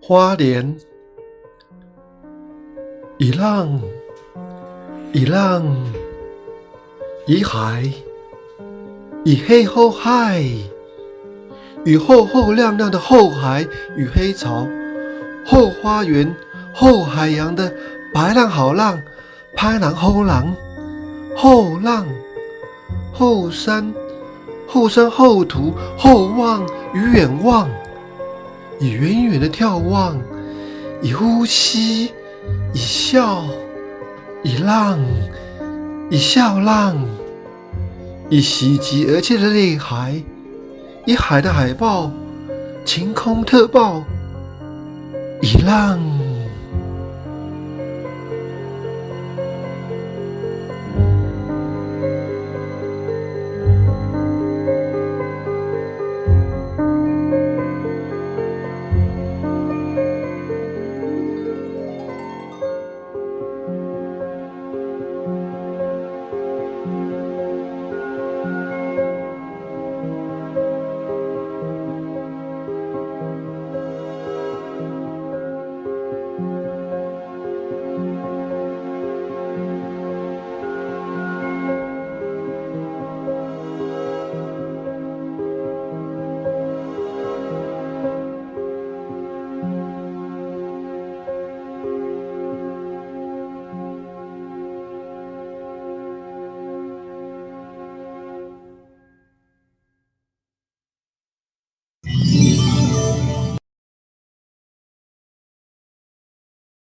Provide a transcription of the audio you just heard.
花莲，一浪一浪，一海，一黑后海，与厚厚亮亮的后海与黑潮，后花园，后海洋的白浪好浪，拍浪后浪，后浪，后山，后山后土，后望与远望。以远远的眺望，以呼吸，以笑，以浪，以笑浪，以袭击而切的泪海，以海的海豹，晴空特报，以浪。